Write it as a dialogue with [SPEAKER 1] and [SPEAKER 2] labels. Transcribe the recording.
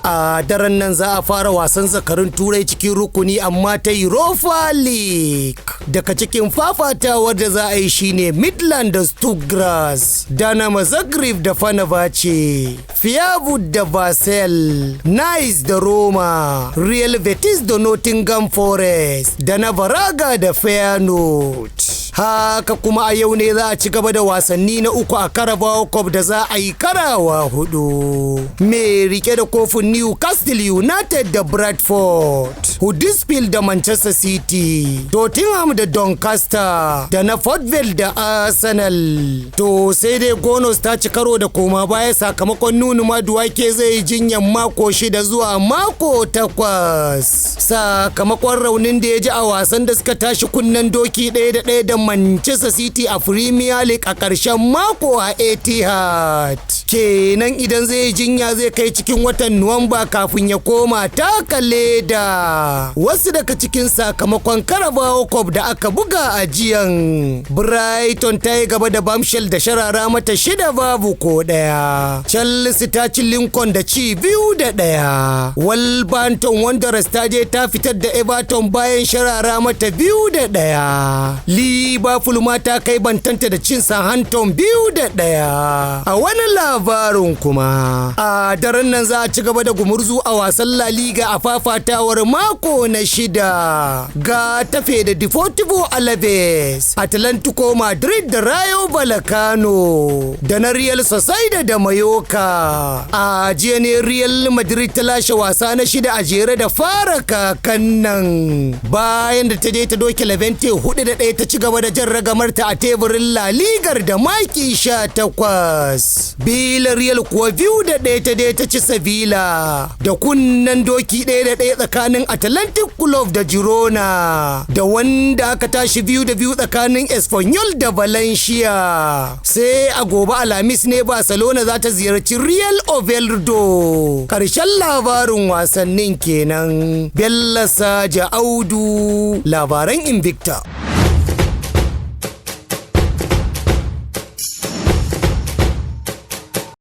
[SPEAKER 1] A daren nan za a fara wasan zakarun turai cikin rukuni amma ta Europa League. Daga cikin fafatawar da za a yi shine Midland da Stuttgart, Dynamo Zagreb da Fenerbahce, Feyenoord da Basel, Nice da Roma, Real Betis da Nottingham Forest, da na Braga da Feyenoord. Haka kuma a yau ne za a ci gaba da wasanni na uku a Carabao Cup da za a yi karawa hudu. Mai rike da kofin Newcastle United da Bradford, Huddersfield da Manchester City, Tottenham da Doncaster, da na Fortville da Arsenal. To sai dai Gonos ta ci karo da koma baya sakamakon Nunu Maduwake zai yi jinyan mako 6 zuwa mako 8 sakamakon raunin da ya ji a wasan da suka tashi kunnen doki 1-1 da Manchester City a Premier League a ƙarshen mako a Etihad. Kenan idan zai jinya zai kai cikin watan Nuwamba kafin ya koma taka leda. Wasu daga cikin sakamakon Carabao Cup da aka buga a jiyan. Brighton ta yi gaba da Bombshell da sharara mata 6-1. Chelsea ta ci Lincoln da ci 2-1. Wolverhampton Wanderers ta je ta fitar da Everton bayan sharara mata 2-1. Liverpool ma ta kai bantanta da cin Southampton 2-1. A wani labarin kuma, a daren nan za a ci gaba da gumurzu a wasan La Liga a fafatawar mako na 6. Ga tafe da Deportivo Alaves, Atlantico Madrid da Rayo Vallecano, da na Real Sociedad da Mallorca. A jiya ne Real Madrid ta lashe wasa na 6 a jere da fara kakan nan, bayan da ta je ta doke Levante 4-1 ta ci gaba da jan ragamarta a teburin La Ligar da maki 18. Villarreal kuwa 2-1 ta dai ta ci Sevilla, da kunnen doki 1-1 tsakanin Atlantic Club da Girona, da wanda aka tashi 2-2 tsakanin Espanyol da Valencia. Sai a gobe Alhamis ne Barcelona za ta ziyarci Real Oviedo. Karshen labarin wasannin kenan. Bello Saja Audu, labaran Invicta.